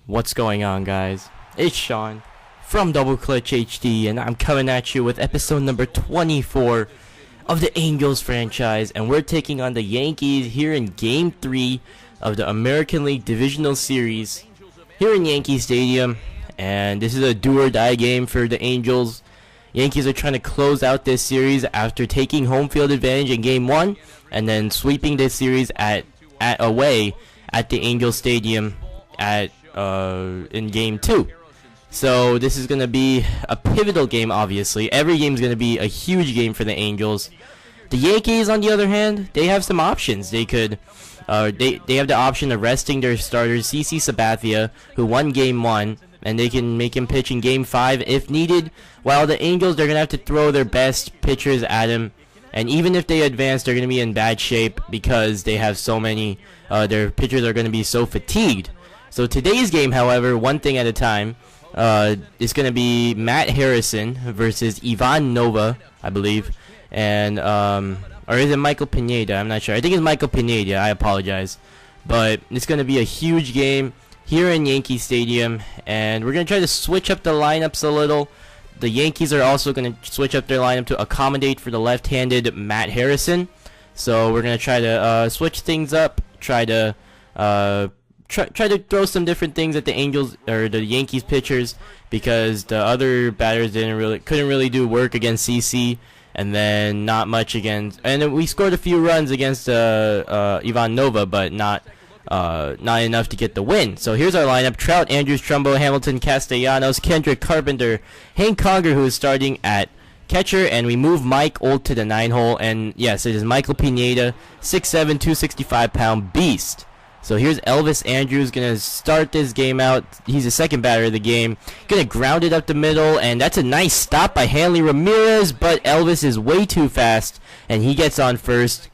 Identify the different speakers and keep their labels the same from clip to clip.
Speaker 1: What's going on, guys? It's Sean from DoubleClutchHD, and I'm coming at you with episode number 24 of the Angels franchise, and we're taking on the Yankees here in Game 3 of the American League Divisional Series here in Yankee Stadium. And this is a do-or-die game for the Angels. Yankees are trying to close out this series after taking home field advantage in Game 1 and then sweeping this series away at the Angels Stadium in Game 2. So this is going to be a pivotal game, obviously. Every game is going to be a huge game for the Angels. The Yankees, on the other hand, they have some options. They could, they have the option of resting their starters, CC Sabathia, who won Game 1, and they can make him pitch in Game 5 if needed. While the Angels, they're going to have to throw their best pitchers at him. And even if they advance, they're going to be in bad shape because they have so many, their pitchers are going to be so fatigued. So today's game, however, one thing at a time, it's going to be Matt Harrison versus Ivan Nova, I believe. And, or is it Michael Pineda? I'm not sure. I think it's Michael Pineda. I apologize. But it's going to be a huge game here in Yankee Stadium. And we're going to try to switch up the lineups a little. The Yankees are also going to switch up their lineup to accommodate for the left-handed Matt Harrison. So we're going to try to switch things up, try to throw some different things at the Angels or the Yankees pitchers, because the other batters couldn't really do work against CC, and then not much against. And then we scored a few runs against Ivan Nova, but not enough to get the win. So here's our lineup: Trout, Andrews, Trumbo, Hamilton, Castellanos, Kendrick, Carpenter, Hank Conger, who is starting at catcher, and we move Mike Olt to the 9-hole. And yes, it is Michael Pineda, 6'7", 265-pound beast. So here's Elvis Andrews gonna start this game out. He's the second batter of the game. Gonna ground it up the middle, and that's a nice stop by Hanley Ramirez, but Elvis is way too fast, and he gets on first,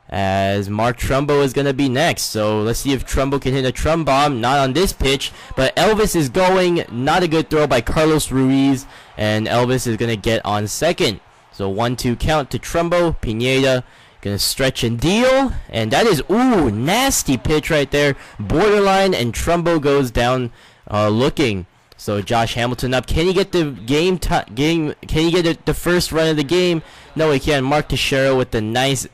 Speaker 1: as Mark Trumbo is gonna be next. So let's see if Trumbo can hit a Trum bomb. Not on this pitch, but Elvis is going. Not a good throw by Carlos Ruiz, and Elvis is gonna get on second. So 1-2 count to Trumbo. Pineda gonna stretch and deal, and that is nasty pitch right there, borderline, and Trumbo goes down looking. So Josh Hamilton up. Can he get the game? Can he get the first run of the game? No, he can't. Mark Teixeira with the nice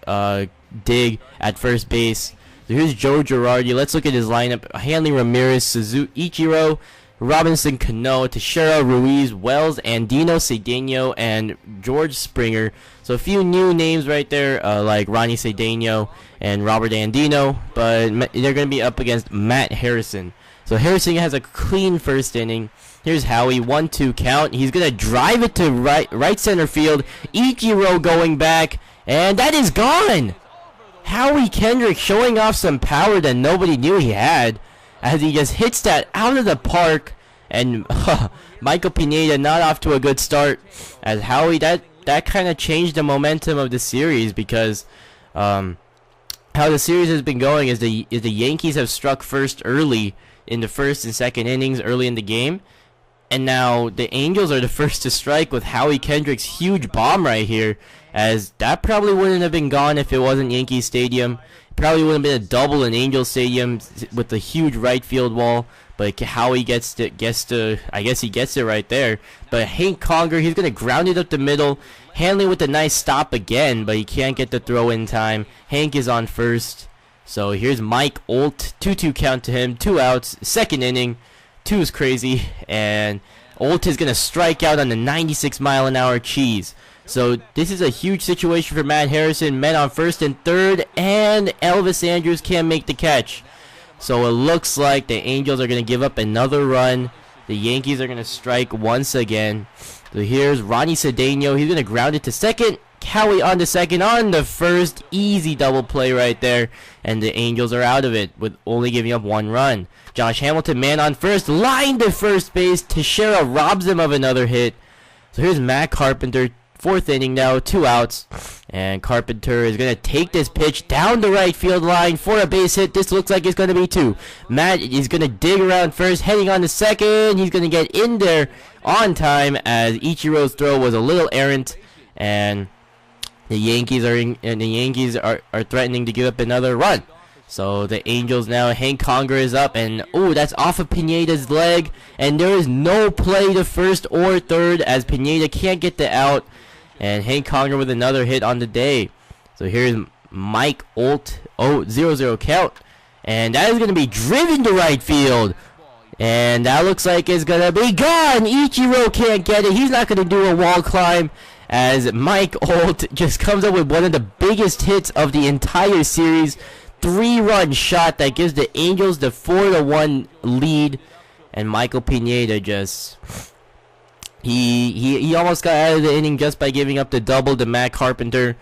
Speaker 1: dig at first base. So here's Joe Girardi. Let's look at his lineup: Hanley Ramirez, Suzuki Ichiro, Robinson Cano, Teixeira, Ruiz, Wells, Andino, Cedeno, and George Springer. So a few new names right there, like Ronnie Cedeno and Robert Andino, but they're going to be up against Matt Harrison. So Harrison has a clean first inning. Here's Howie, 1-2 count. He's going to drive it to right center field. Ichiro going back, and that is gone. Howie Kendrick showing off some power that nobody knew he had, as he just hits that out of the park. And Michael Pineda not off to a good start, as Howie, that kind of changed the momentum of the series, because how the series has been going is the Yankees have struck first early in the first and second innings early in the game, and now the Angels are the first to strike with Howie Kendrick's huge bomb right here, as that probably wouldn't have been gone if it wasn't Yankee Stadium. Probably would have been a double in Angel Stadium with the huge right field wall, but Howie I guess he gets it right there. But Hank Conger, he's going to ground it up the middle. Hanley with a nice stop again, but he can't get the throw in time. Hank is on first. So here's Mike Olt, 2-2 count to him, 2 outs, second inning. 2 is crazy, and Olt is going to strike out on the 96-mile-an-hour cheese. So this is a huge situation for Matt Harrison. Men on first and third, and Elvis Andrews can't make the catch. So it looks like the Angels are going to give up another run. The Yankees are going to strike once again. So here's Ronnie Cedeno. He's going to ground it to second. Howie on to second, on the first. Easy double play right there. And the Angels are out of it with only giving up 1 run. Josh Hamilton, man on first, line to first base. Teixeira robs him of another hit. So here's Matt Carpenter. 4th inning now, 2 outs, and Carpenter is going to take this pitch down the right field line for a base hit. This looks like it's going to be 2. Matt is going to dig around first, heading on to second. He's going to get in there on time, as Ichiro's throw was a little errant, and the Yankees are threatening to give up another run. So the Angels now, Hank Conger is up, and oh, that's off of Pineda's leg, and there is no play to first or third as Pineda can't get the out, and Hank Conger with another hit on the day. So here's Mike Olt, 0-0 count, and that is going to be driven to right field, and that looks like it's going to be gone. Ichiro can't get it. He's not going to do a wall climb, as Mike Olt just comes up with one of the biggest hits of the entire series. 3-run shot that gives the Angels the 4-1 lead, and Michael Pineda just he almost got out of the inning just by giving up the double to Matt Carpenter,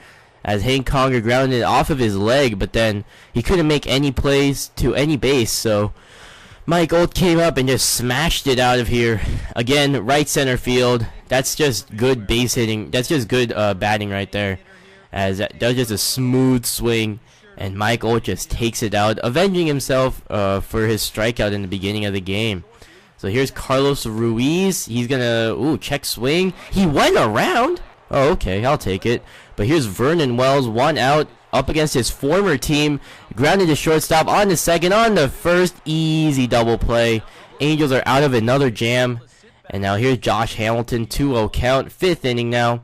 Speaker 1: as Hank Conger grounded it off of his leg, but then he couldn't make any plays to any base, so Mike Olt came up and just smashed it out of here. Again, right center field. That's just good base hitting. That's just good batting right there, as that was just a smooth swing. And Mike Olt just takes it out, avenging himself for his strikeout in the beginning of the game. So here's Carlos Ruiz. He's going to, check swing. He went around. Oh, okay, I'll take it. But here's Vernon Wells, 1 out, up against his former team. Grounded to shortstop on the second, on the first. Easy double play. Angels are out of another jam. And now here's Josh Hamilton, 2-0 count, 5th inning now.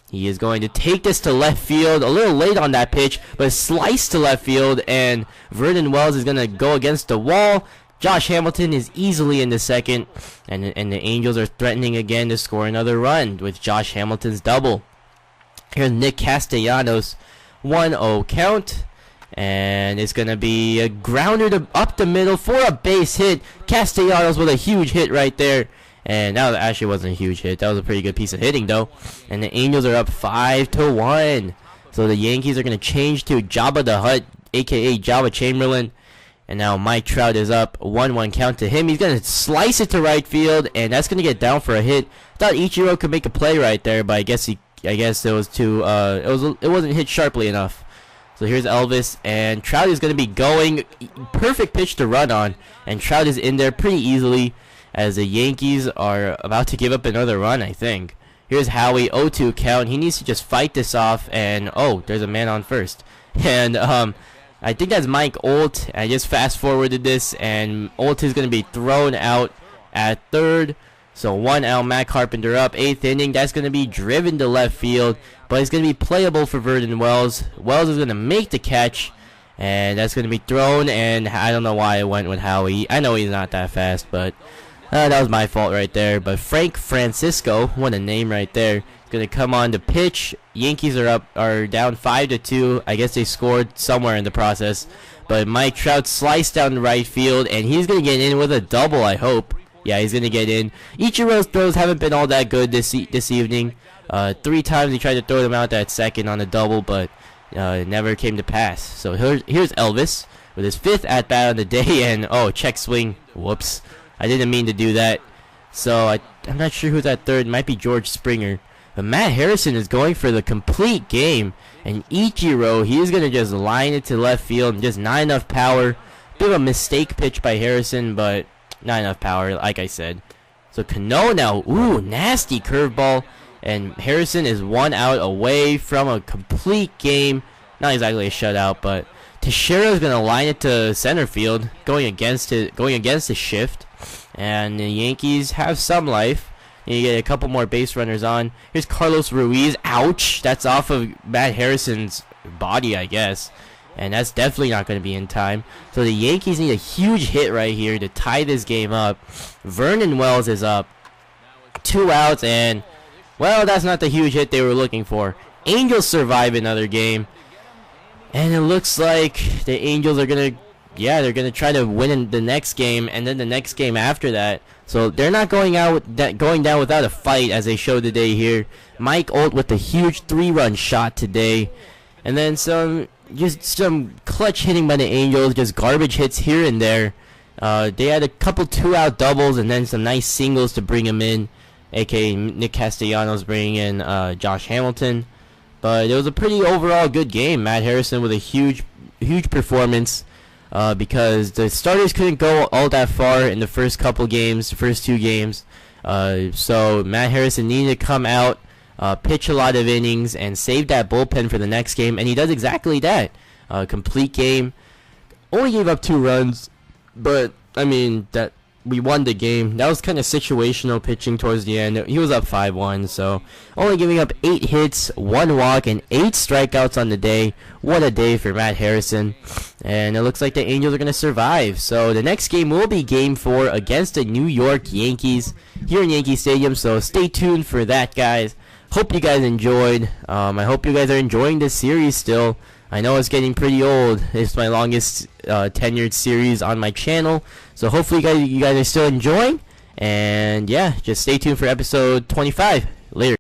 Speaker 1: He is going to take this to left field, a little late on that pitch, but sliced to left field, and Vernon Wells is going to go against the wall. Josh Hamilton is easily in the second, and the Angels are threatening again to score another run with Josh Hamilton's double. Here's Nick Castellanos, 1-0 count, and it's going to be a grounder up the middle for a base hit. Castellanos with a huge hit right there. And that actually wasn't a huge hit. That was a pretty good piece of hitting, though. And the Angels are up 5-1. So the Yankees are going to change to Jabba the Hutt, a.k.a. Jabba Chamberlain. And now Mike Trout is up, 1-1 count to him. He's going to slice it to right field, and that's going to get down for a hit. Thought Ichiro could make a play right there, but I guess it was too. It wasn't hit sharply enough. So here's Elvis, and Trout is going to be going. Perfect pitch to run on, and Trout is in there pretty easily, as the Yankees are about to give up another run, I think. Here's Howie, 0-2 count. He needs to just fight this off, and there's a man on first. And I think that's Mike Olt. I just fast forwarded this, and Olt is going to be thrown out at third. So 1 out, Matt Carpenter up, 8th inning. That's going to be driven to left field, but it's going to be playable for Vernon Wells. Wells is going to make the catch, and that's going to be thrown, and I don't know why I went with Howie. I know he's not that fast, but that was my fault right there. But Frank Francisco, what a name right there, is going to come on to pitch. Yankees are down 5-2. I guess they scored somewhere in the process. But Mike Trout sliced down the right field, and he's going to get in with a double, I hope. Yeah, he's going to get in. Ichiro's throws haven't been all that good this evening. 3 times he tried to throw them out that second on a double, but it never came to pass. So here's Elvis with his 5th at-bat on the day, and check swing. Whoops. I didn't mean to do that. So I'm not sure who's at third. It might be George Springer. But Matt Harrison is going for the complete game. And Ichiro, he's going to just line it to left field and just not enough power. Bit of a mistake pitch by Harrison, but not enough power, like I said. So Cano now, nasty curveball. And Harrison is 1 out away from a complete game. Not exactly a shutout, but Teixeira is going to line it to center field, going against the shift. And the Yankees have some life. You get a couple more base runners on. Here's Carlos Ruiz. Ouch! That's off of Matt Harrison's body, I guess. And that's definitely not going to be in time. So the Yankees need a huge hit right here to tie this game up. Vernon Wells is up. 2 outs, and, that's not the huge hit they were looking for. Angels survive another game. And it looks like the Angels are going to they're going to try to win in the next game, and then the next game after that. So they're not going down without a fight, as they showed today here. Mike Olt with a huge 3-run shot today. And then some clutch hitting by the Angels, just garbage hits here and there. They had a couple 2-out doubles and then some nice singles to bring him in, a.k.a. Nick Castellanos bringing in Josh Hamilton. But it was a pretty overall good game. Matt Harrison with a huge performance. Because the starters couldn't go all that far in the first 2 games. So Matt Harrison needed to come out, pitch a lot of innings, and save that bullpen for the next game, and he does exactly that. Complete game. only gave up 2 runs, but I mean that we won the game. That was kind of situational pitching towards the end. He was up 5-1, so only giving up 8 hits, 1 walk, and 8 strikeouts on the day. What a day for Matt Harrison. And it looks like the Angels are going to survive. So the next game will be Game 4 against the New York Yankees here in Yankee Stadium. So stay tuned for that, guys. Hope you guys enjoyed. I hope you guys are enjoying this series still. I know it's getting pretty old. It's my longest tenured series on my channel. So hopefully you guys are still enjoying. And yeah, just stay tuned for episode 25. Later.